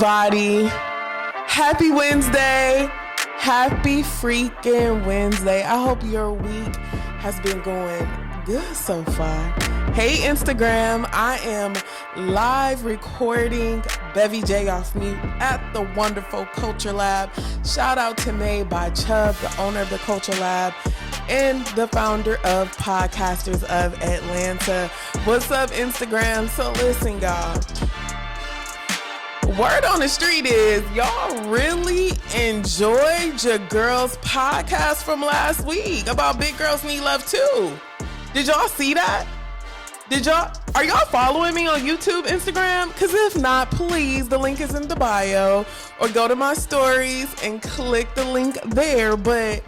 everybody? Happy Wednesday. Happy freaking Wednesday. I hope your week has been going good so far. Hey, Instagram. I am live recording Bevy J off mute at the wonderful Culture Lab. Shout out to Made by Chubb, the owner of the Culture Lab and the founder of Podcasters of Atlanta. What's up, Instagram? So listen, y'all. Word on the street is y'all really enjoyed your girls' podcast from last week about Big Girls Need Love Too. Did y'all see that? Are y'all following me on YouTube, Instagram? Because if not, please, the link is in the bio, or go to my stories and click the link there. But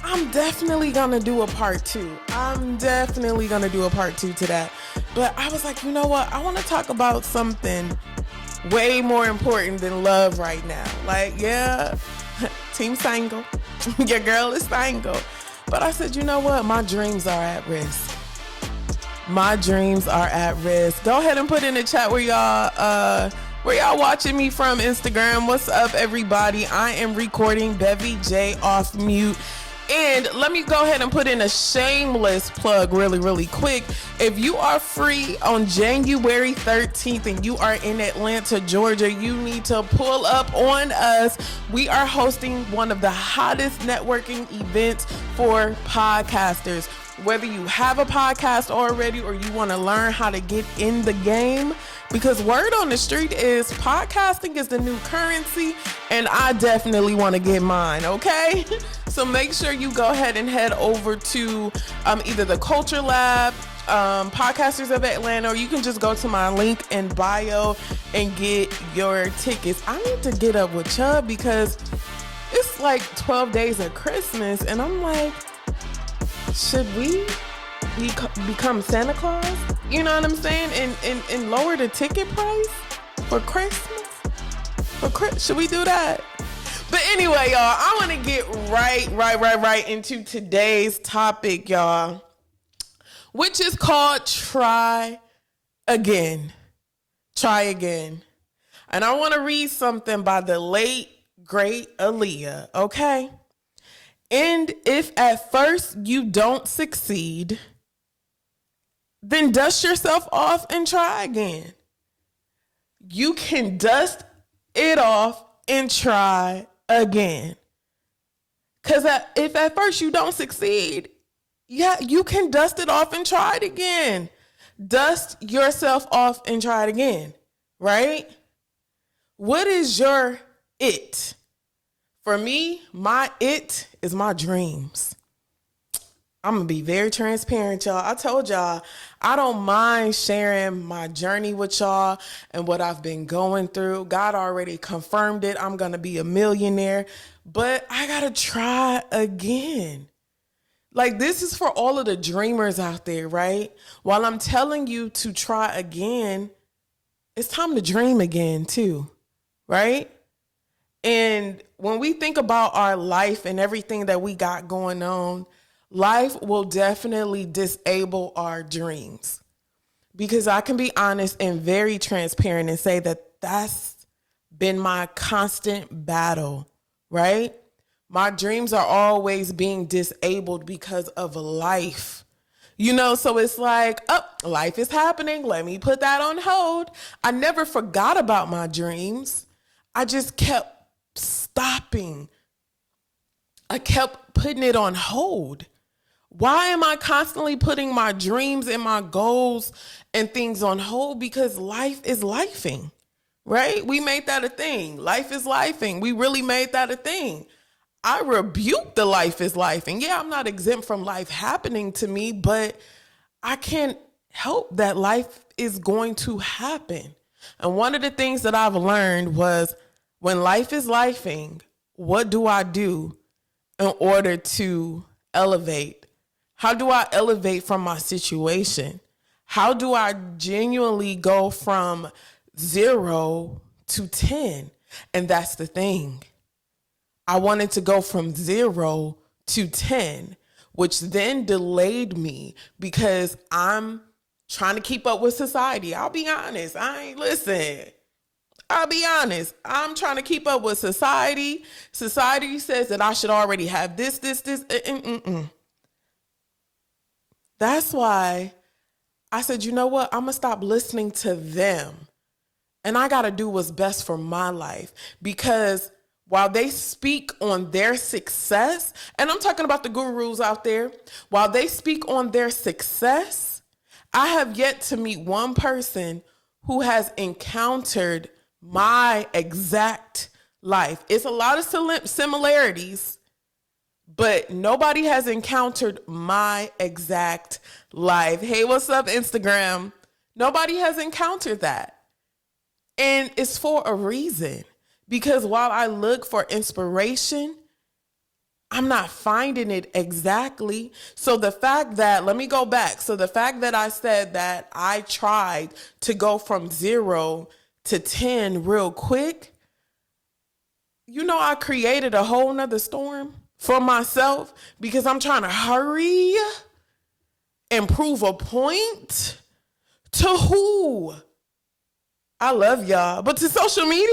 I'm definitely gonna do a part two. to that. But I was like, you know what? I want to talk about something way more important than love right now. Like, yeah, team single. Your girl is single. But I said, you know what? My dreams are at risk. My dreams are at risk. Go ahead and put in the chat where y'all watching me from, Instagram. What's up, everybody? I am recording Bevy J off mute. And let me go ahead and put in a shameless plug really quick. If you are free on January 13th and you are in Atlanta, Georgia, you need to pull up on us. We are hosting one of the hottest networking events for podcasters. Whether you have a podcast already or you want to learn how to get in the game, because word on the street is podcasting is the new currency, and I definitely want to get mine, okay? So make sure you go ahead and head over to either the Culture Lab, Podcasters of Atlanta, or you can just go to my link in bio and get your tickets. I need to get up with Chubb because it's like 12 days of Christmas, and I'm like, should we become Santa Claus? You know what I'm saying? And lower the ticket price for Christmas? Should we do that? But anyway, y'all, I want to get right into today's topic, y'all, which is called Try Again. Try Again. And I want to read something by the late, great Aaliyah, okay? And if at first you don't succeed, then dust yourself off and try again. You can dust it off and try again. Because if at first you don't succeed, yeah, you can dust it off and try it again. Dust yourself off and try it again, right? What is your it? For me, my it is my dreams. I'm going to be very transparent, y'all. I told y'all, I don't mind sharing my journey with y'all and what I've been going through. God already confirmed it. I'm going to be a millionaire, but I got to try again. Like, this is for all of the dreamers out there, right? While I'm telling you to try again, it's time to dream again too, right? And when we think about our life and everything that we got going on, life will definitely disable our dreams. Because I can be honest and very transparent and say that that's been my constant battle, right? My dreams are always being disabled because of life. You know, so it's like, oh, life is happening. Let me put that on hold. I never forgot about my dreams. I just kept stopping. I kept putting it on hold. Why am I constantly putting my dreams and my goals and things on hold? Because life is lifing, right? We made that a thing. Life is lifing. We really made that a thing. I rebuke the life is lifing. Yeah, I'm not exempt from life happening to me, but I can't help that life is going to happen. And one of the things that I've learned was, when life is lifing, what do I do in order to elevate? How do I elevate from my situation? How do I genuinely go from 0 to 10? And that's the thing. I wanted to go from 0 to 10, which then delayed me because I'm trying to keep up with society. I'll be honest. I'll be honest. I'm trying to keep up with society. Society says that I should already have this. That's why I said, you know what? I'm going to stop listening to them. And I got to do what's best for my life. Because while they speak on their success, and I'm talking about the gurus out there, while they speak on their success, I have yet to meet one person who has encountered my exact life. It's a lot of similarities, but nobody has encountered my exact life. Hey, what's up, Instagram? Nobody has encountered that. And it's for a reason. Because while I look for inspiration, I'm not finding it exactly. So the fact that, let me go back. So the fact that I said that I tried to go from 0 to 10 real quick, you know, I created a whole nother storm for myself because I'm trying to hurry and prove a point to who? I love y'all, but to social media?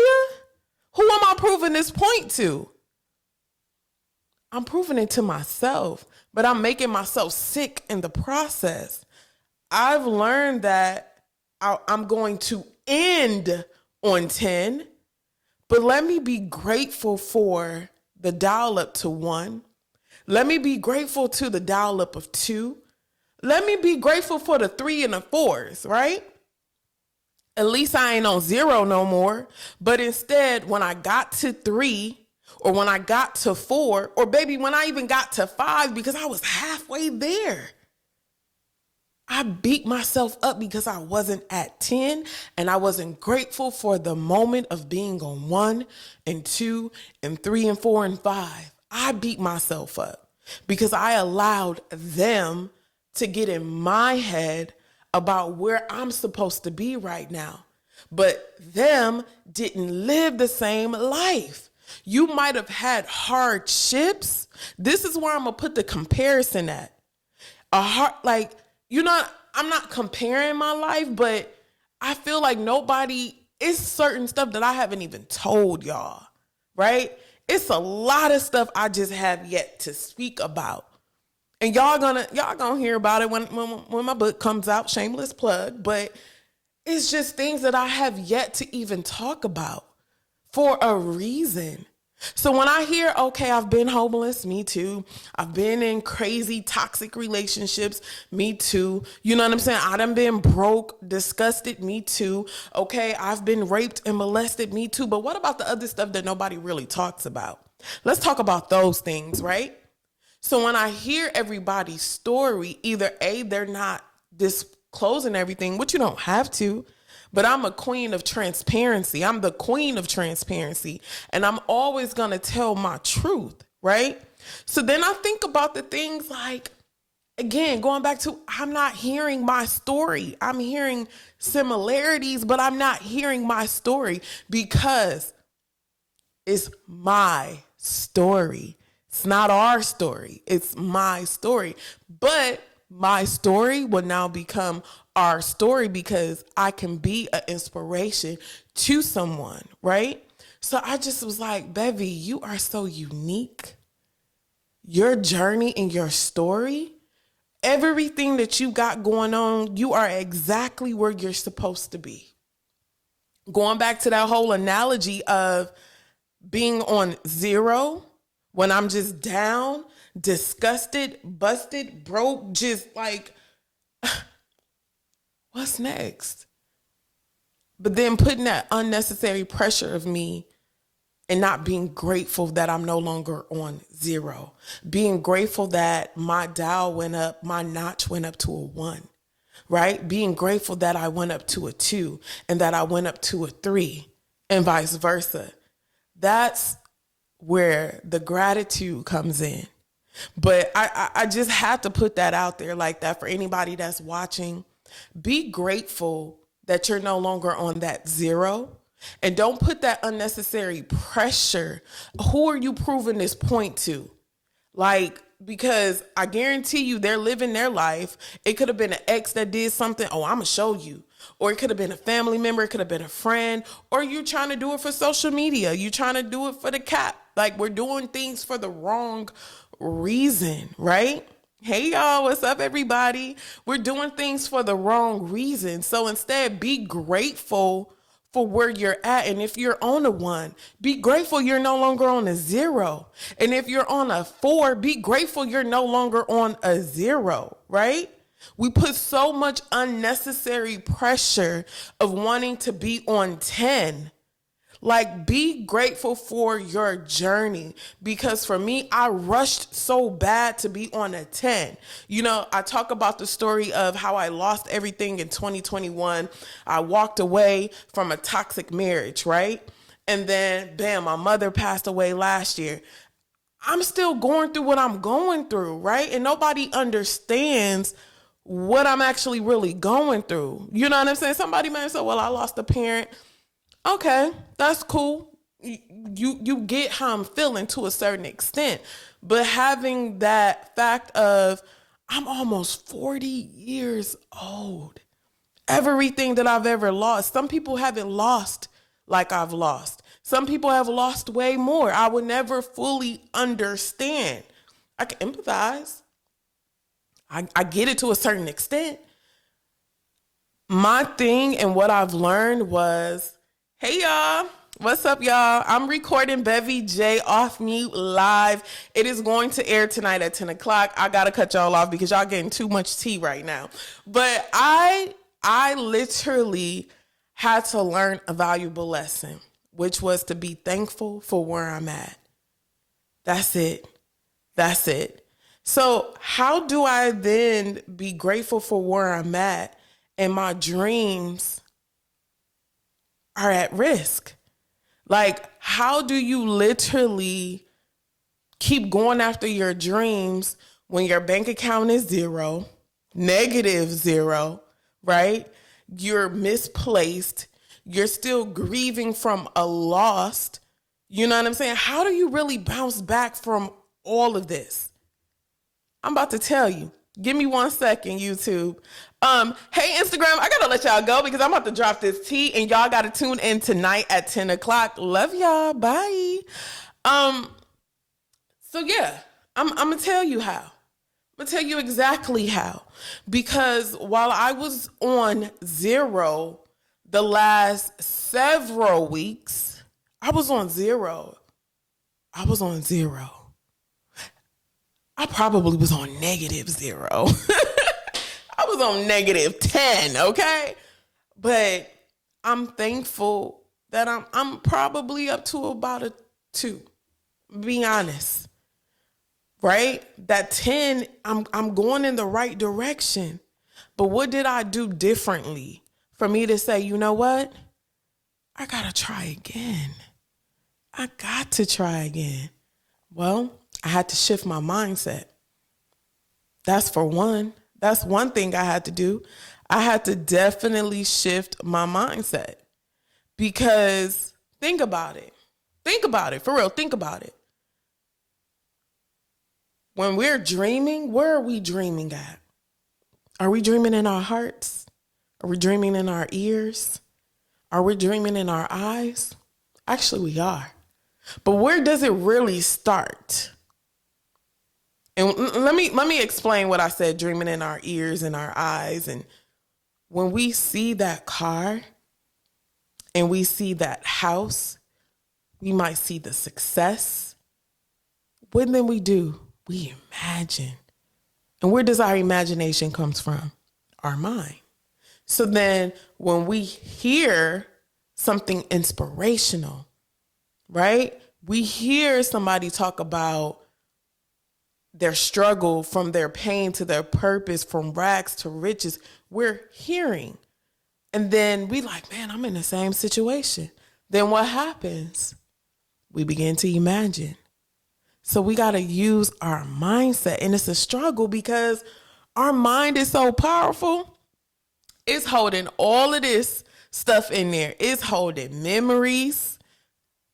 Who am I proving this point to? I'm proving it to myself, but I'm making myself sick in the process. I've learned that I'm going to end on 10, but let me be grateful for the dial up to 1. Let me be grateful to the dial up of 2. Let me be grateful for the 3 and the 4s, right? At least I ain't on 0 no more. But instead, when I got to 3, or when I got to 4, or baby, when I even got to 5, because I was halfway there, I beat myself up because I wasn't at 10 and I wasn't grateful for the moment of being on 1 and 2 and 3 and 4 and 5. I beat myself up because I allowed them to get in my head about where I'm supposed to be right now. But them didn't live the same life. You might have had hardships. This is where I'm going to put the comparison at. I'm not comparing my life, but I feel like it's certain stuff that I haven't even told y'all, right? It's a lot of stuff I just have yet to speak about. And y'all gonna hear about it when my book comes out, shameless plug, but it's just things that I have yet to even talk about for a reason. So when I hear, okay, I've been homeless, me too. I've been in crazy toxic relationships, me too. You know what I'm saying? I done been broke, disgusted, me too. Okay, I've been raped and molested, me too. But what about the other stuff that nobody really talks about? Let's talk about those things, right? So when I hear everybody's story, either A, they're not disclosing everything, which you don't have to, but I'm a queen of transparency. I'm the queen of transparency, and I'm always going to tell my truth, right? So then I think about the things like, again, going back to, I'm not hearing my story. I'm hearing similarities, but I'm not hearing my story because it's my story. It's not our story. It's my story. But my story will now become our story because I can be an inspiration to someone, right? So I just was like, Bevy, you are so unique. Your journey and your story, everything that you got going on, you are exactly where you're supposed to be. Going back to that whole analogy of being on 0 when I'm just down, disgusted, busted, broke, just like, what's next? But then putting that unnecessary pressure of me and not being grateful that I'm no longer on 0. Being grateful that my dial went up, my notch went up to a 1, right? Being grateful that I went up to a 2 and that I went up to a 3 and vice versa. That's where the gratitude comes in. But I just had to put that out there like that for anybody that's watching. Be grateful that you're no longer on that 0. And don't put that unnecessary pressure. Who are you proving this point to? Like, because I guarantee you they're living their life. It could have been an ex that did something. Oh, I'm going to show you. Or it could have been a family member, it could have been a friend, or you trying to do it for social media. You trying to do it for the cap. Like, we're doing things for the wrong reason, right? Hey y'all, what's up everybody? We're doing things for the wrong reason. So instead, be grateful for where you're at. And if you're on a 1, be grateful you're no longer on a 0. And if you're on a 4, be grateful you're no longer on a 0, right? We put so much unnecessary pressure of wanting to be on 10. Like, be grateful for your journey, because for me, I rushed so bad to be on a 10. You know, I talk about the story of how I lost everything in 2021. I walked away from a toxic marriage, right? And then, bam, my mother passed away last year. I'm still going through what I'm going through, right? And nobody understands what I'm actually really going through. You know what I'm saying? Somebody might say, well, I lost a parent. Okay, that's cool. You get how I'm feeling to a certain extent. But having that fact of, I'm almost 40 years old. Everything that I've ever lost. Some people haven't lost like I've lost. Some people have lost way more. I would never fully understand. I can empathize. I get it to a certain extent. My thing and what I've learned was, hey y'all, what's up y'all? I'm recording Bevy J off mute live. It is going to air tonight at 10 o'clock. I gotta cut y'all off because y'all getting too much tea right now. But I literally had to learn a valuable lesson, which was to be thankful for where I'm at. That's it. That's it. So how do I then be grateful for where I'm at and my dreams are at risk? Like, how do you literally keep going after your dreams when your bank account is -0, -0, right? You're misplaced. You're still grieving from a loss. You know what I'm saying? How do you really bounce back from all of this? I'm about to tell you. Give me 1 second, YouTube. Hey, Instagram, I gotta let y'all go because I'm about to drop this tea and y'all gotta tune in tonight at 10 o'clock. Love y'all. Bye. So yeah, I'm gonna tell you how. I'm gonna tell you exactly how. Because while I was on 0 the last several weeks, I was on 0. I probably was on -0. I was on -10, okay? But I'm thankful that I'm probably up to about a 2. Be honest. Right? That 10, I'm going in the right direction. But what did I do differently for me to say, you know what? I gotta try again. I got to try again. Well, I had to shift my mindset. That's for one. That's one thing I had to do. I had to definitely shift my mindset. Because think about it. Think about it. For real, think about it. When we're dreaming, where are we dreaming at? Are we dreaming in our hearts? Are we dreaming in our ears? Are we dreaming in our eyes? Actually, we are. But where does it really start? And let me explain what I said, dreaming in our ears and our eyes. And when we see that car and we see that house, we might see the success. What then we do? We imagine. And where does our imagination comes from? Our mind. So then when we hear something inspirational, right? We hear somebody talk about their struggle, from their pain to their purpose, from rags to riches. We're hearing. And then we like, man, I'm in the same situation. Then what happens? We begin to imagine. So we got to use our mindset. And it's a struggle because our mind is so powerful. It's holding all of this stuff in there. It's holding memories.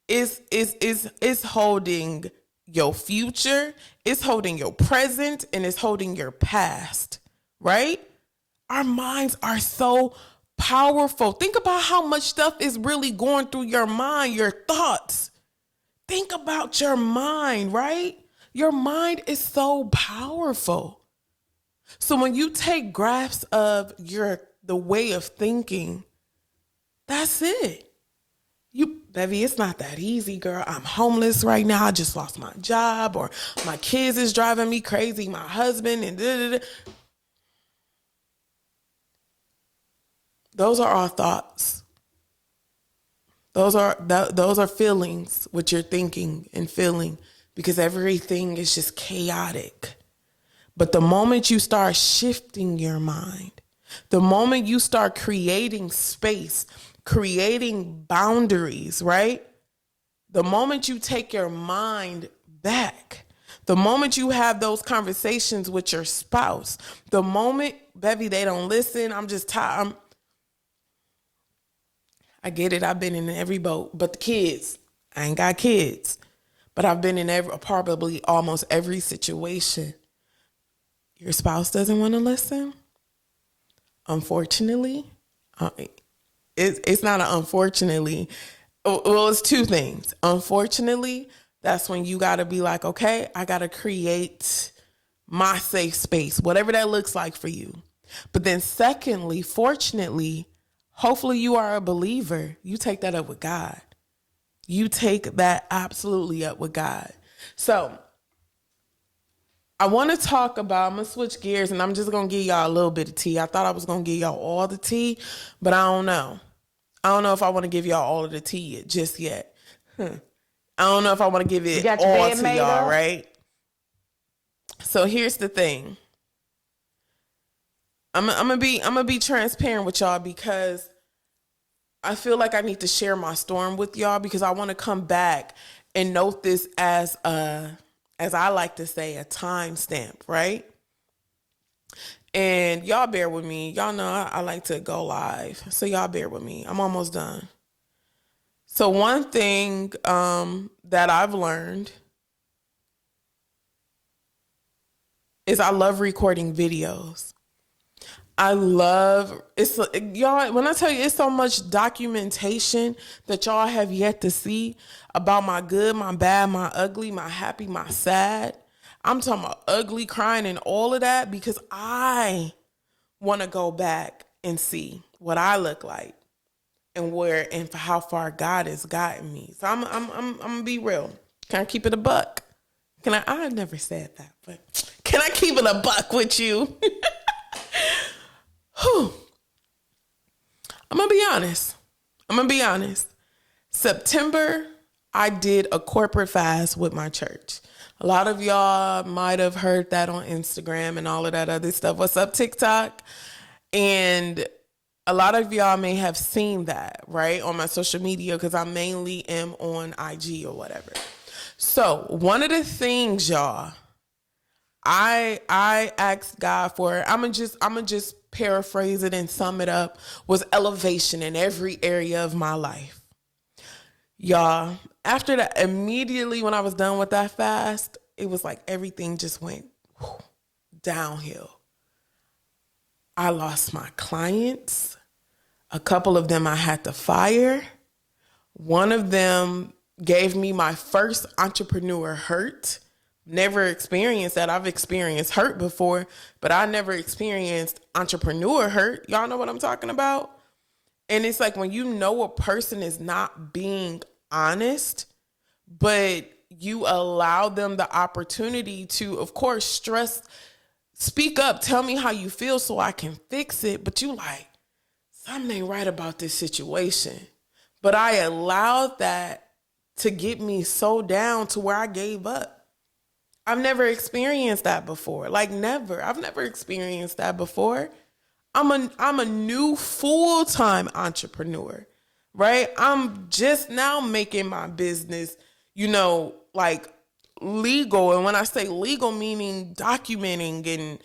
It's holding your future, it's holding your present, and it's holding your past, right? Our minds are so powerful. Think about how much stuff is really going through your mind, your thoughts. Think about your mind, right? Your mind is so powerful. So when you take grasp of the way of thinking, that's it. Bevy, it's not that easy, girl. I'm homeless right now. I just lost my job, or my kids is driving me crazy. My husband and da-da-da. Those are all thoughts. Those are feelings, what you're thinking and feeling, because everything is just chaotic. But the moment you start shifting your mind, the moment you start creating space, creating boundaries, right? The moment you take your mind back, the moment you have those conversations with your spouse, the moment, Bevy, they don't listen, I'm just tired. I get it. I've been in every boat, but the kids, I ain't got kids, but I've been in probably almost every situation. Your spouse doesn't want to listen. Unfortunately, it's not unfortunately. Well, it's two things. Unfortunately, that's when you got to be like, okay, I got to create my safe space, whatever that looks like for you. But then secondly, fortunately, hopefully you are a believer. You take that up with God. You take that absolutely up with God. So I want to talk about, I'm going to switch gears and I'm just going to give y'all a little bit of tea. I thought I was going to give y'all all the tea, but I don't know. I don't know if I want to give y'all all of the tea just yet. I don't know if I want to give it all to y'all, right? So here's the thing. I'm gonna be transparent with y'all because I feel like I need to share my storm with y'all, because I want to come back and note this as I like to say, a timestamp, right? And y'all bear with me. Y'all know I like to go live, so y'all bear with me. I'm almost done. So one thing that I've learned is I love recording videos. Y'all, when I tell you, it's so much documentation that y'all have yet to see about my good, my bad, my ugly, my happy, my sad. I'm talking about ugly, crying, and all of that, because I want to go back and see what I look like and where and how far God has gotten me. So I'm gonna be real. Can I keep it a buck? I never said that, but can I keep it a buck with you? I'm gonna be honest. September, I did a corporate fast with my church. A lot of y'all might have heard that on Instagram and all of that other stuff. What's up, TikTok? And a lot of y'all may have seen that, right, on my social media, because I mainly am on IG or whatever. So one of the things, y'all, I asked God for, I'm gonna just paraphrase it and sum it up, was elevation in every area of my life. Y'all, after that, immediately when I was done with that fast, it was like everything just went downhill. I lost my clients. A couple of them I had to fire. One of them gave me my first entrepreneur hurt. Never experienced that. I've experienced hurt before, but I never experienced entrepreneur hurt. Y'all know what I'm talking about? And it's like when you know a person is not being honest, but you allow them the opportunity to, of course, speak up, tell me how you feel so I can fix it. But you like, something ain't right about this situation. But I allowed that to get me so down to where I gave up. I've never experienced that before. Like never. I've never experienced that before. I'm a new full-time entrepreneur, right? I'm just now making my business, like legal. And when I say legal, meaning documenting and,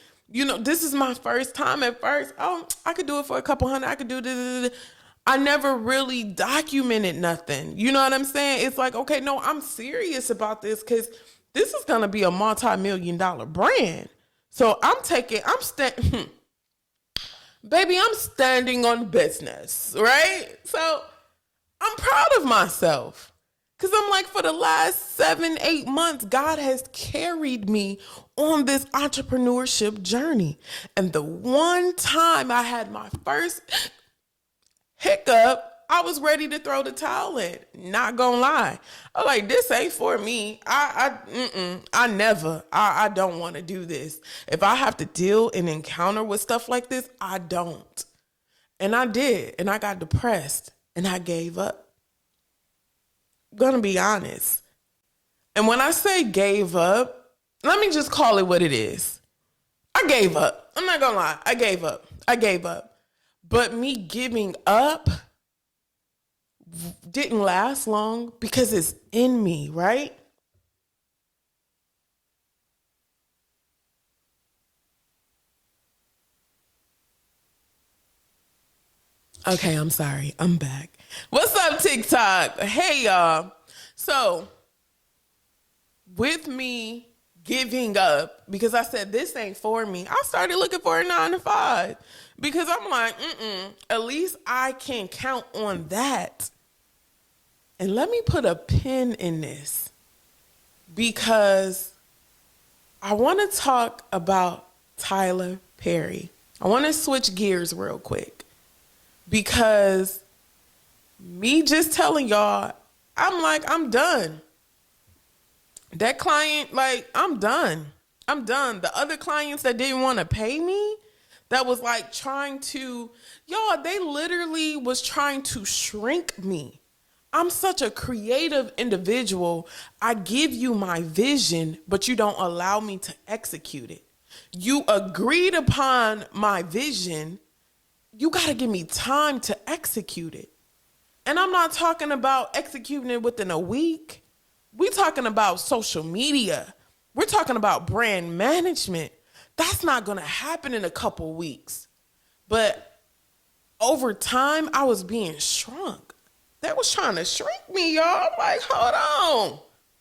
this is my first time at first. Oh, I could do it for a couple hundred. I could do this. I never really documented nothing. You know what I'm saying? It's like, okay, no, I'm serious about this because this is going to be a multi-million-dollar brand. So Baby, I'm standing on business, right? So I'm proud of myself. Because I'm like, for the last 7, 8 months, God has carried me on this entrepreneurship journey. And the one time I had my first hiccup, I was ready to throw the towel in. Not gonna lie. I'm like, this ain't for me. I don't want to do this. If I have to deal and encounter with stuff like this, I don't. And I did. And I got depressed and I gave up. I'm gonna be honest. And when I say gave up, let me just call it what it is. I gave up. I'm not gonna lie. I gave up. But me giving up didn't last long because it's in me, right? Okay, I'm sorry. I'm back. What's up, TikTok? Hey, y'all. So, with me giving up, because I said this ain't for me, I started looking for a 9 to 5 because I'm like, at least I can count on that. And let me put a pin in this because I want to talk about Tyler Perry. I want to switch gears real quick because me just telling y'all, I'm like, I'm done. That client, like, I'm done. The other clients that didn't want to pay me, that was like trying to, y'all, they literally was trying to shrink me. I'm such a creative individual. I give you my vision, but you don't allow me to execute it. You agreed upon my vision. You got to give me time to execute it. And I'm not talking about executing it within a week. We're talking about social media. We're talking about brand management. That's not going to happen in a couple weeks. But over time, I was being shrunk. They was trying to shrink me, y'all. I'm like, hold on.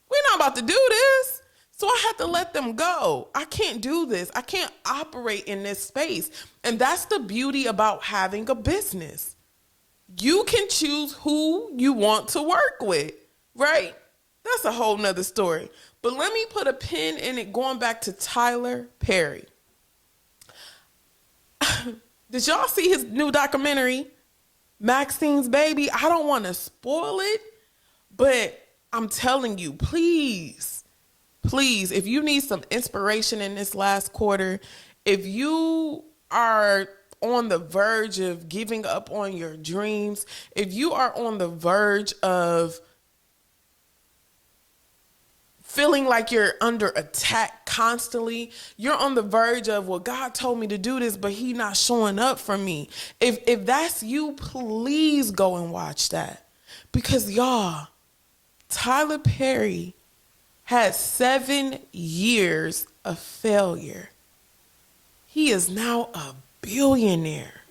We're not about to do this. So I had to let them go. I can't do this. I can't operate in this space. And that's the beauty about having a business. You can choose who you want to work with, right? That's a whole nother story. But let me put a pin in it going back to Tyler Perry. Did y'all see his new documentary, Maxine's Baby? I don't want to spoil it, but I'm telling you, please, if you need some inspiration in this last quarter, if you are on the verge of giving up on your dreams, if you are on the verge of feeling like you're under attack constantly, you're on the verge of, well, God told me to do this, but he not showing up for me. If that's you, please go and watch that. Because y'all, Tyler Perry had 7 years of failure. He is now a billionaire.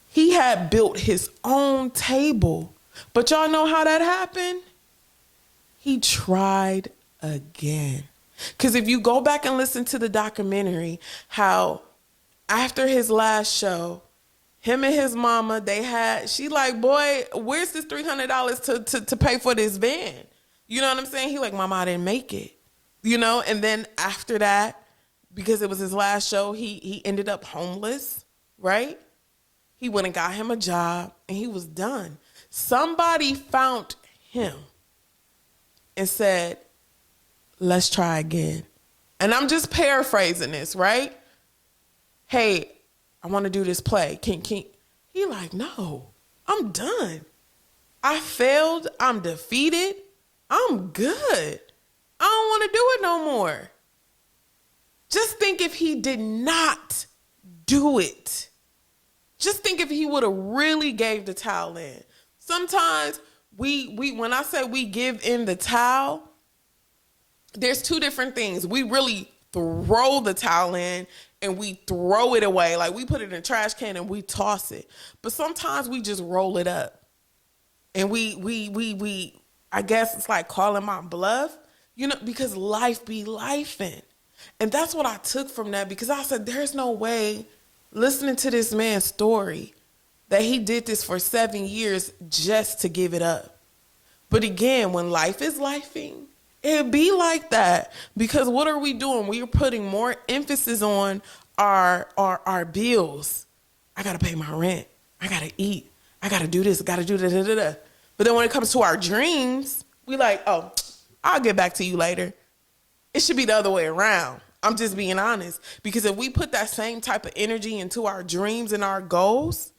He had built his own table. But y'all know how that happened? He tried again. Because if you go back and listen to the documentary, how after his last show, him and his mama, she like, boy, where's this $300 to pay for this van? You know what I'm saying? He like, Mama, I didn't make it. You know, and then after that, because it was his last show, he ended up homeless, right? He went and got him a job and he was done. Somebody found him and said, let's try again. And I'm just paraphrasing this, right? Hey, I want to do this play. Can he like, no, I'm done. I failed. I'm defeated. I'm good. I don't want to do it no more. Just think if he did not do it. Just think if he would have really gave the towel in. Sometimes we when I say we give in the towel, there's 2 different things. We really throw the towel in and we throw it away. Like we put it in a trash can and we toss it. But sometimes we just roll it up. And we I guess it's like calling my bluff, you know, because life be lifing. And that's what I took from that, because I said, there's no way listening to this man's story that he did this for 7 years just to give it up. But again, when life is lifing, it be like that. Because what are we doing? We are putting more emphasis on our bills. I got to pay my rent. I got to eat. I got to do this. I got to do da. But then when it comes to our dreams, we like, oh, I'll get back to you later. It should be the other way around. I'm just being honest. Because if we put that same type of energy into our dreams and our goals,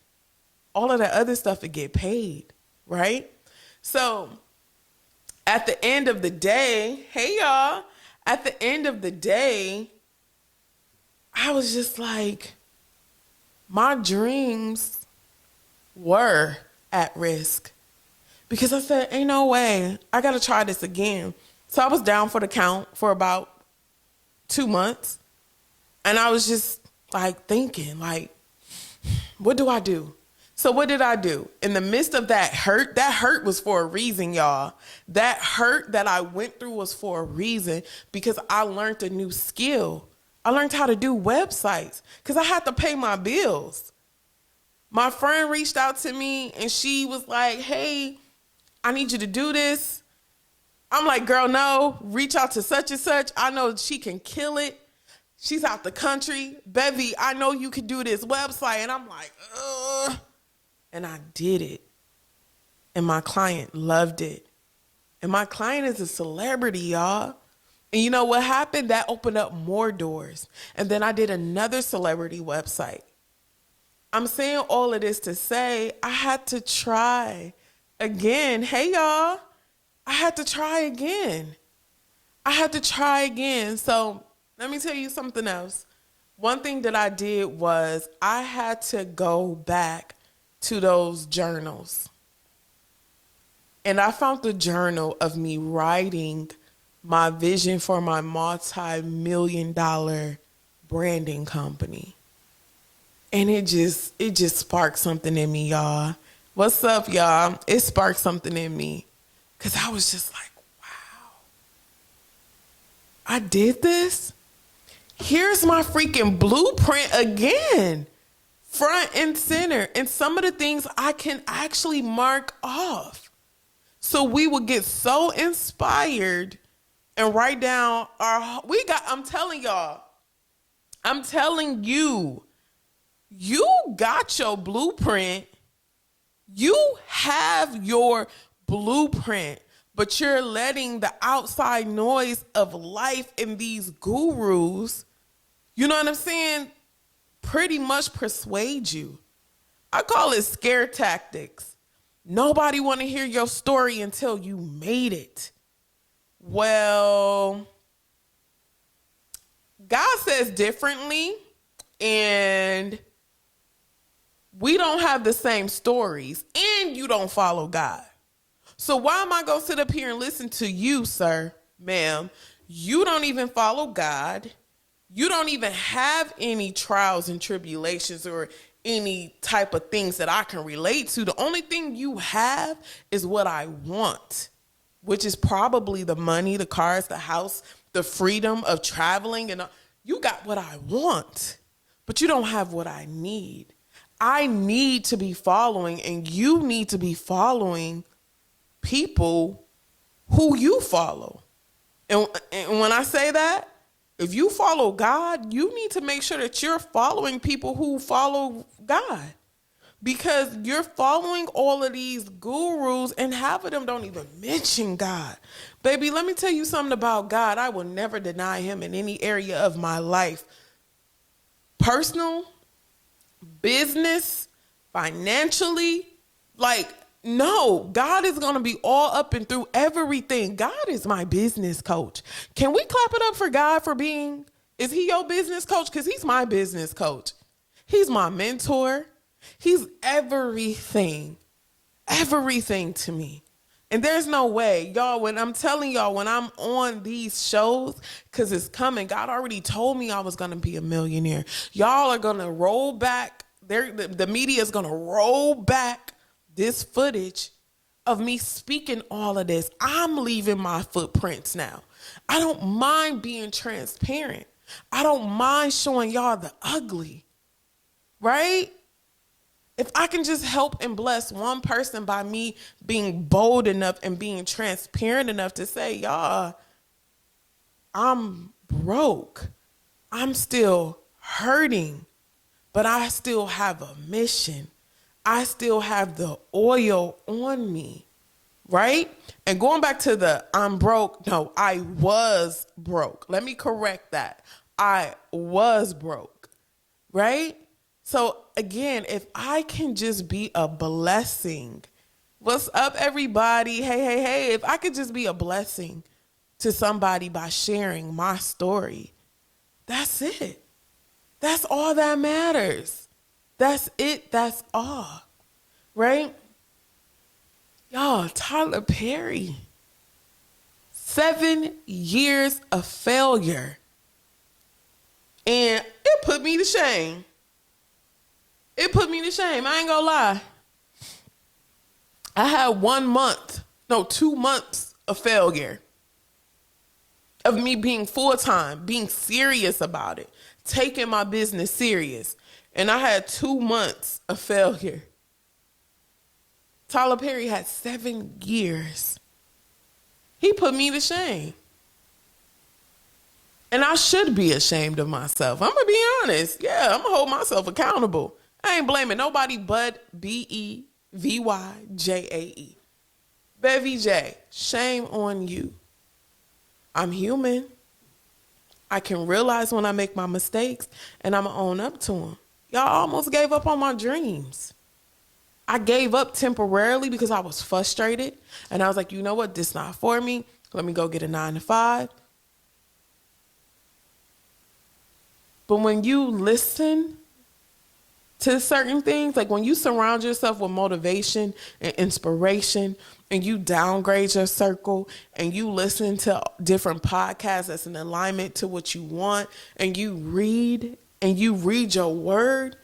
all of that other stuff would get paid, right? So at the end of the day, hey y'all, at the end of the day, I was just like, my dreams were at risk. Because I said, ain't no way, I gotta try this again. So I was down for the count for about 2 months. And I was just like thinking, like, what do I do? So what did I do? In the midst of that hurt was for a reason, y'all. That hurt that I went through was for a reason because I learned a new skill. I learned how to do websites because I had to pay my bills. My friend reached out to me and she was like, hey, I need you to do this. I'm like, girl, no, reach out to such and such. I know she can kill it. She's out the country. Bevy, I know you can do this website. And I'm like, ugh. And I did it. And my client loved it. And my client is a celebrity, y'all. And you know what happened? That opened up more doors. And then I did another celebrity website. I'm saying all of this to say I had to try again. Hey, y'all. I had to try again. So let me tell you something else. One thing that I did was I had to go back to those journals. And I found the journal of me writing my vision for my multi-million-dollar branding company. And it just sparked something in me, y'all. What's up, y'all? It sparked something in me. Because I was just like, wow. I did this? Here's my freaking blueprint again. Front and center. And some of the things I can actually mark off. So we would get so inspired and write down I'm telling you, you got your blueprint. You have your blueprint, but you're letting the outside noise of life and these gurus, you know what I'm saying, pretty much persuade you. I call it scare tactics. Nobody want to hear your story until you made it. Well, God says differently, and we don't have the same stories, and you don't follow God. So why am I going to sit up here and listen to you, sir, ma'am? You don't even follow God. You don't even have any trials and tribulations or any type of things that I can relate to. The only thing you have is what I want, which is probably the money, the cars, the house, the freedom of traveling. And you got what I want, but you don't have what I need. I need to be following, and you need to be following people who you follow. And when I say that, if you follow God, you need to make sure that you're following people who follow God, because you're following all of these gurus and half of them don't even mention God. Baby, let me tell you something about God. I will never deny him in any area of my life. Personal, business, financially, like, no, God is going to be all up and through everything. God is my business coach. Can we clap it up for God for is he your business coach? Because he's my business coach. He's my mentor. He's everything to me. And there's no way, y'all, when I'm telling y'all, when I'm on these shows, because it's coming, God already told me I was going to be a millionaire. Y'all are going to roll back. The media is going to roll back this footage of me speaking all of this. I'm leaving my footprints now. I don't mind being transparent. I don't mind showing y'all the ugly. right? If I can just help and bless one person by me being bold enough and being transparent enough to say, y'all, I'm broke. I'm still hurting, but I still have a mission. I still have the oil on me, right? And going back to the I'm broke, no, I was broke. Let me correct that. I was broke, right? So again, if I can just be a blessing, what's up, everybody? Hey, if I could just be a blessing to somebody by sharing my story, that's it. That's all that matters. That's it. That's all, right? Y'all, Tyler Perry, 7 years of failure. And it put me to shame. It put me to shame. I ain't gonna lie. I had 2 months of failure. Of me being full-time, being serious about it, taking my business serious. And I had 2 months of failure. Tyler Perry had 7 years. He put me to shame. And I should be ashamed of myself. I'm going to be honest. Yeah, I'm going to hold myself accountable. I ain't blaming nobody but Bevy Jae. Bevy J, shame on you. I'm human. I can realize when I make my mistakes and I'm going to own up to them. Y'all almost gave up on my dreams. I gave up temporarily because I was frustrated. And I was like, you know what? This not for me. Let me go get a 9-to-5. But when you listen to certain things, like when you surround yourself with motivation and inspiration and you downgrade your circle and you listen to different podcasts that's in alignment to what you want and you read your word,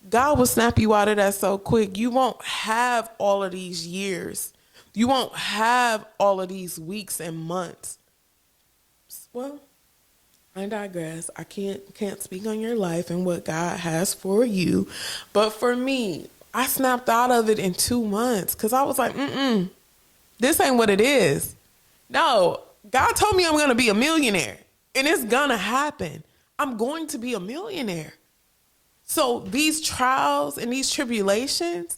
God will snap you out of that so quick. You won't have all of these years. You won't have all of these weeks and months. Well, I digress. I can't speak on your life and what God has for you. But for me, I snapped out of it in 2 months because I was like, this ain't what it is. No, God told me I'm going to be a millionaire and it's going to happen. I'm going to be a millionaire. So these trials and these tribulations,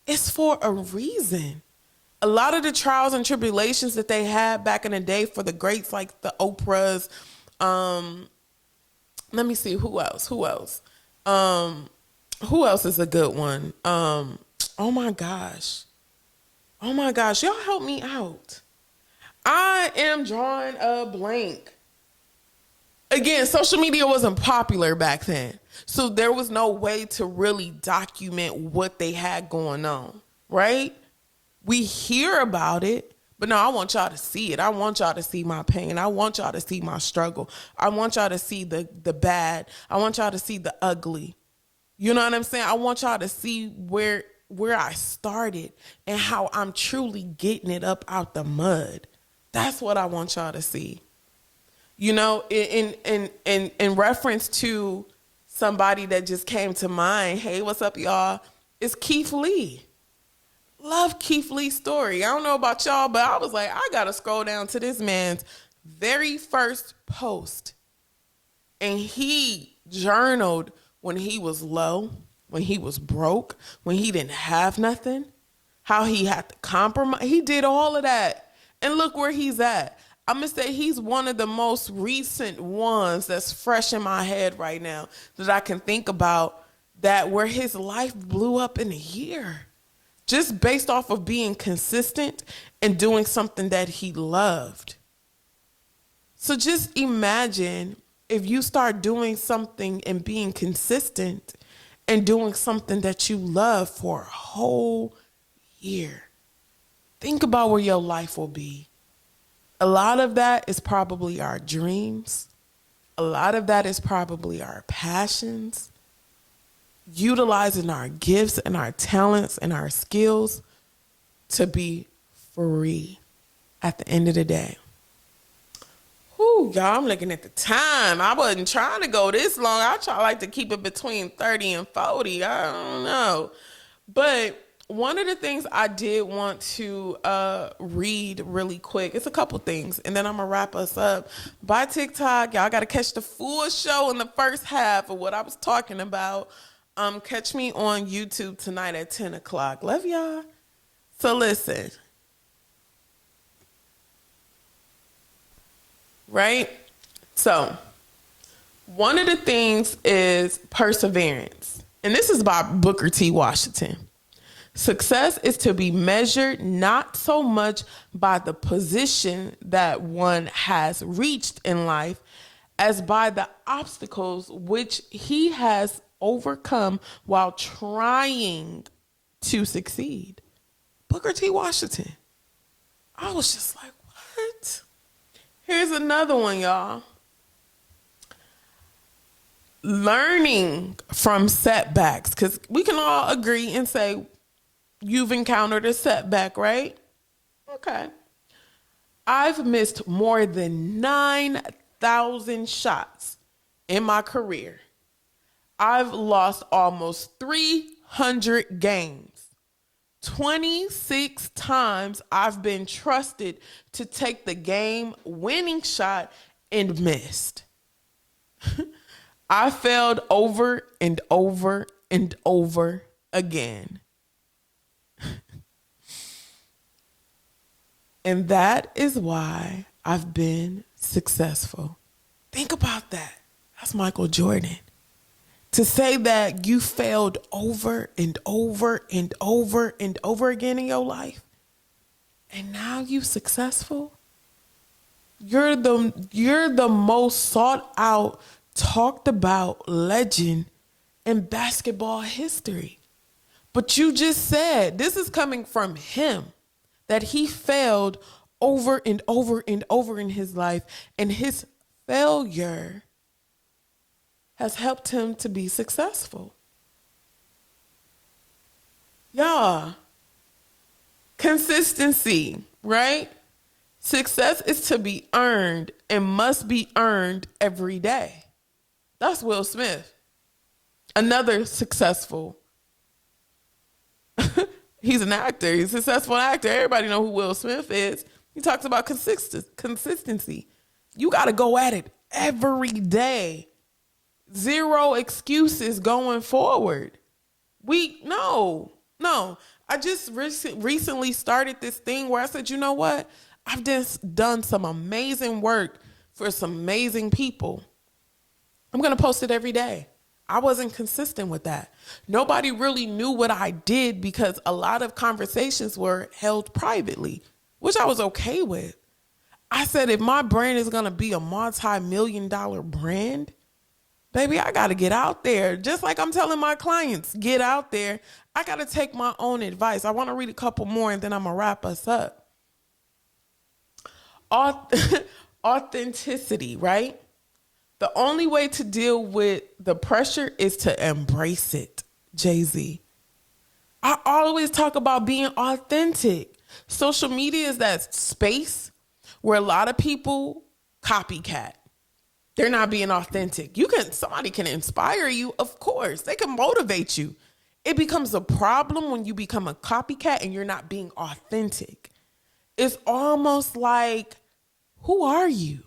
it's for a reason. A lot of the trials and tribulations that they had back in the day for the greats like the Oprahs, let me see, who else? Who else is a good one? Oh my gosh, y'all help me out. I am drawing a blank. Again, social media wasn't popular back then. So there was no way to really document what they had going on, right? We hear about it, but no, I want y'all to see it. I want y'all to see my pain. I want y'all to see my struggle. I want y'all to see the bad. I want y'all to see the ugly. You know what I'm saying? I want y'all to see where I started and how I'm truly getting it up out the mud. That's what I want y'all to see. You know, in reference to somebody that just came to mind, hey, what's up, y'all? It's Keith Lee. Love Keith Lee's story. I don't know about y'all, but I was like, I got to scroll down to this man's very first post. And he journaled when he was low, when he was broke, when he didn't have nothing, how he had to compromise. He did all of that. And look where he's at. I'm going to say he's one of the most recent ones that's fresh in my head right now that I can think about, that where his life blew up in a year. Just based off of being consistent and doing something that he loved. So just imagine if you start doing something and being consistent and doing something that you love for a whole year. Think about where your life will be. A lot of that is probably our dreams. A lot of that is probably our passions. Utilizing our gifts and our talents and our skills to be free at the end of the day. Ooh, y'all, I'm looking at the time. I wasn't trying to go this long. Like to keep it between 30 and 40. I don't know. But one of the things I did want to read really quick, it's a couple things, and then I'm going to wrap us up. By TikTok, y'all got to catch the full show in the first half of what I was talking about. Catch me on YouTube tonight at 10 o'clock. Love y'all. So listen. Right? So, one of the things is perseverance. And this is by Booker T. Washington. Success is to be measured not so much by the position that one has reached in life as by the obstacles which he has overcome while trying to succeed. Booker T. Washington. I was just like, what? Here's another one, y'all. Learning from setbacks, because we can all agree and say you've encountered a setback, right? Okay. I've missed more than 9,000 shots in my career. I've lost almost 300 games. 26 times I've been trusted to take the game winning shot and missed. I failed over and over and over again. And that is why I've been successful. Think about that. That's Michael Jordan. To say that you failed over and over and over and over again in your life, and now you successful. You're the most sought out, talked about legend in basketball history. But you just said, this is coming from him, that he failed over and over and over in his life, and his failure has helped him to be successful. Y'all, consistency, right? Success is to be earned and must be earned every day. That's Will Smith. Another successful. He's an actor. He's a successful actor. Everybody know who Will Smith is. He talks about consistency. You got to go at it every day. Zero excuses going forward. No. I just recently started this thing where I said, you know what? I've just done some amazing work for some amazing people. I'm going to post it every day. I wasn't consistent with that. Nobody really knew what I did because a lot of conversations were held privately, which I was okay with. I said, if my brand is going to be a multi-million-dollar brand, baby, I got to get out there. Just like I'm telling my clients, get out there. I got to take my own advice. I want to read a couple more and then I'm going to wrap us up. Authenticity, right? The only way to deal with the pressure is to embrace it. Jay-Z. I always talk about being authentic. Social media is that space where a lot of people copycat. They're not being authentic. Somebody can inspire you, of course. They can motivate you. It becomes a problem when you become a copycat and you're not being authentic. It's almost like, who are you?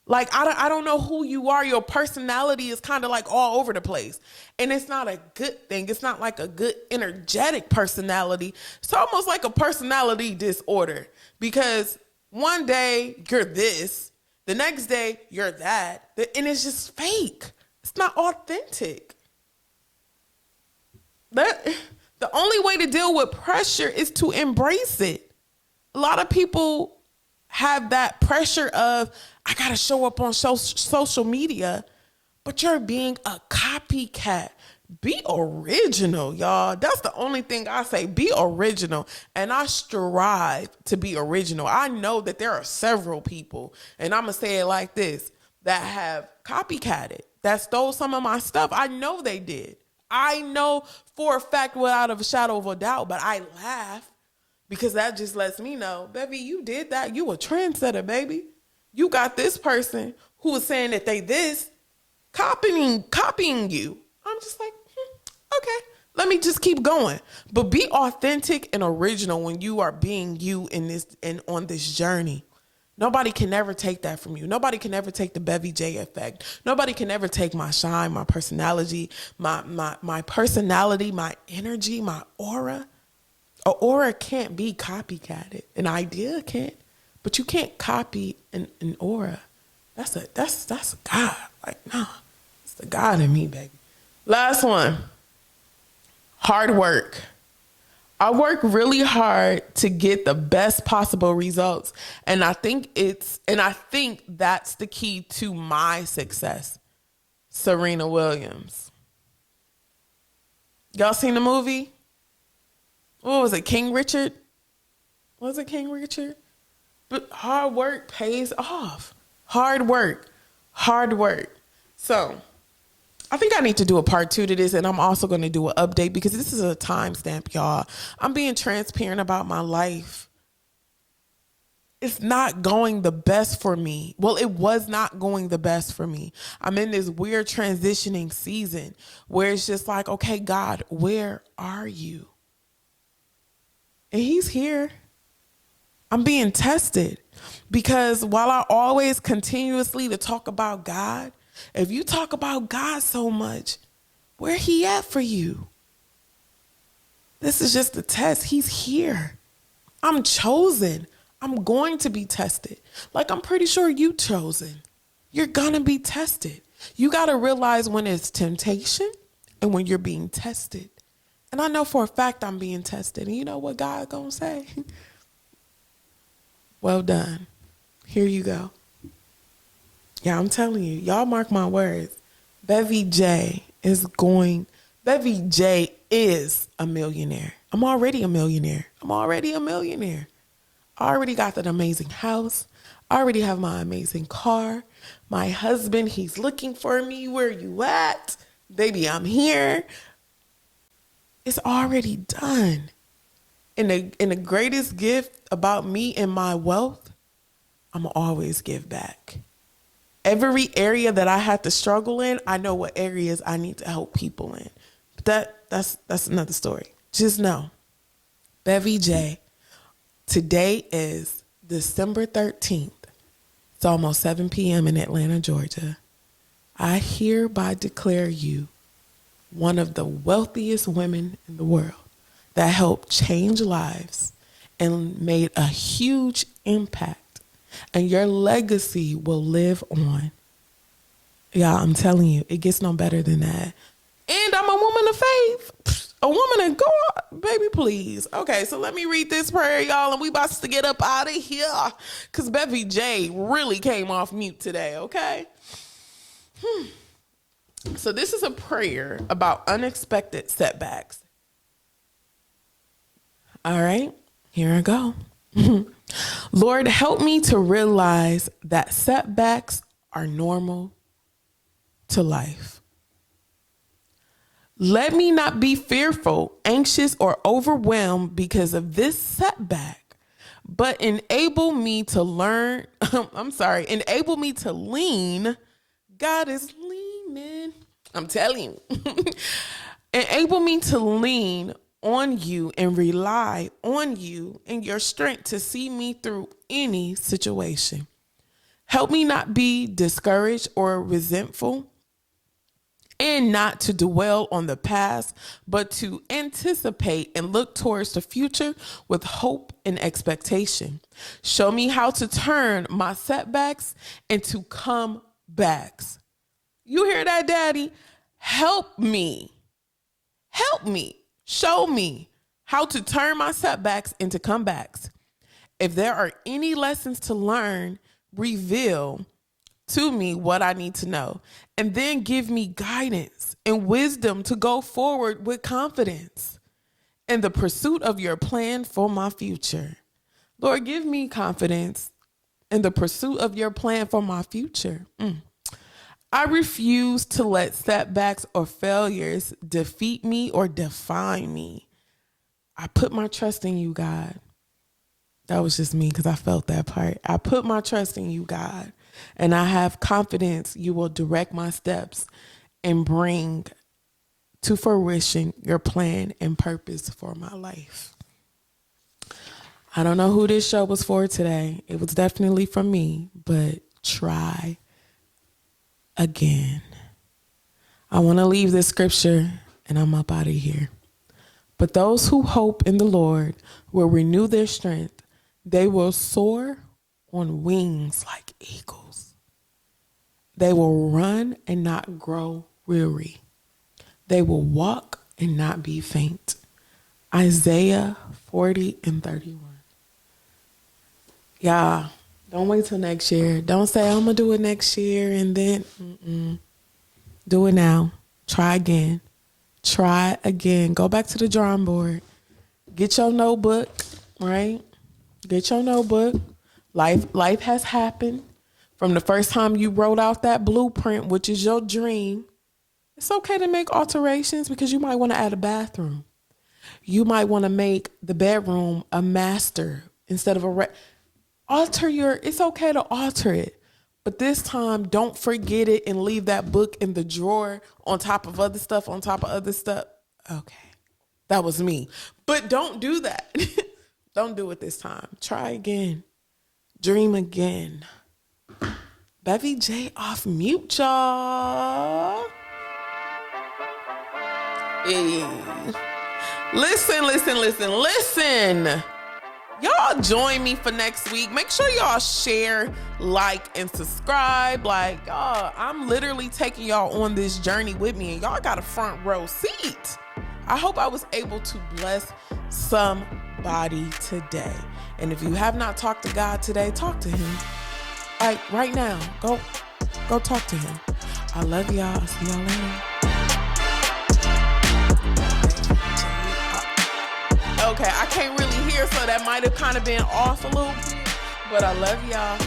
Like, I don't know who you are. Your personality is kind of like all over the place. And it's not a good thing. It's not like a good energetic personality. It's almost like a personality disorder because one day you're this, the next day you're that, and it's just fake. It's not authentic. The only way to deal with pressure is to embrace it. A lot of people have that pressure of, I got to show up on social media, but you're being a copycat. Be original, y'all. That's the only thing I say. Be original. And I strive to be original. I know that there are several people, and I'm going to say it like this, that have copycatted, that stole some of my stuff. I know they did. I know for a fact without a shadow of a doubt, but I laugh because that just lets me know, baby, you did that. You a trendsetter, baby. You got this person who is saying that they this, copying you. I'm just like, okay, let me just keep going. But be authentic and original when you are being you in this and on this journey. Nobody can ever take that from you. Nobody can ever take the Bevy J effect. Nobody can ever take my shine, my personality, my personality, my energy, my aura. An aura can't be copycatted. An idea can't, but you can't copy an aura. That's a God. Like, no, it's the God in me, baby. Last one. Hard work. I work really hard to get the best possible results. And I think that's the key to my success. Serena Williams. Y'all seen the movie? What was it? King Richard? Was it King Richard? But hard work pays off. Hard work. So I think I need to do a part 2 to this, and I'm also going to do an update because this is a timestamp, y'all. I'm being transparent about my life. It's not going the best for me. Well, it was not going the best for me. I'm in this weird transitioning season where it's just like, okay, God, where are you? And he's here. I'm being tested because while I always continuously to talk about God, if you talk about God so much, where he at for you? This is just a test. He's here. I'm chosen. I'm going to be tested. Like I'm pretty sure you chosen. You're going to be tested. You got to realize when it's temptation and when you're being tested. And I know for a fact I'm being tested. And you know what God gonna say? Well done. Here you go. Yeah, I'm telling you, y'all mark my words. Bevy J is a millionaire. I'm already a millionaire. I already got that amazing house. I already have my amazing car. My husband, he's looking for me. Where you at? Baby, I'm here. It's already done. And the greatest gift about me and my wealth, I'm always give back. Every area that I had to struggle in, I know what areas I need to help people in. But that's another story. Just know, Bevy J, today is December 13th. It's almost 7 p.m. in Atlanta, Georgia. I hereby declare you one of the wealthiest women in the world that helped change lives and made a huge impact. And your legacy will live on. Y'all, I'm telling you, it gets no better than that. And I'm a woman of faith. A woman of God. Baby, please. Okay, so let me read this prayer, y'all, and we about to get up out of here. Because Bevy J really came off mute today, okay? So this is a prayer about unexpected setbacks. All right, here I go. Lord, help me to realize that setbacks are normal to life. Let me not be fearful, anxious, or overwhelmed because of this setback, but enable me to learn. Enable me to lean. God is leaning. I'm telling you. Enable me to lean on you and rely on you and your strength to see me through any situation. Help me not be discouraged or resentful, and not to dwell on the past, but to anticipate and look towards the future with hope and expectation. Show me how to turn my setbacks into comebacks. You hear that, Daddy? Help me. Show me how to turn my setbacks into comebacks. If there are any lessons to learn, reveal to me what I need to know, and then give me guidance and wisdom to go forward with confidence in the pursuit of your plan for my future. Lord, give me confidence in the pursuit of your plan for my future. I refuse to let setbacks or failures defeat me or define me. I put my trust in you, God. That was just me because I felt that part. I put my trust in you, God, and I have confidence you will direct my steps and bring to fruition your plan and purpose for my life. I don't know who this show was for today. It was definitely for me, but try again. I want to leave this scripture and I'm up out of here. But those who hope in the Lord will renew their strength. They will soar on wings like eagles. They will run and not grow weary. They will walk and not be faint. Isaiah 40:31. Yeah, don't wait till next year. Don't say, I'm going to do it next year and then, do it now. Try again. Try again. Go back to the drawing board. Get your notebook, right? Get your notebook. Life has happened. From the first time you wrote out that blueprint, which is your dream, it's okay to make alterations because you might want to add a bathroom. You might want to make the bedroom a master instead of a... It's okay to alter it. But this time, don't forget it and leave that book in the drawer on top of other stuff, on top of other stuff. Okay, that was me. But don't do that. Don't do it this time. Try again. Dream again. Bevy J off mute, y'all. Hey. Listen. Y'all join me for next week. Make sure y'all share, like, and subscribe. Like, y'all, I'm literally taking y'all on this journey with me, and y'all got a front row seat. I hope I was able to bless somebody today. And if you have not talked to God today, talk to him. Right now, go talk to him. I love y'all. I'll see y'all later. Okay, I can't really hear, so that might have kind of been off a little bit, but I love y'all.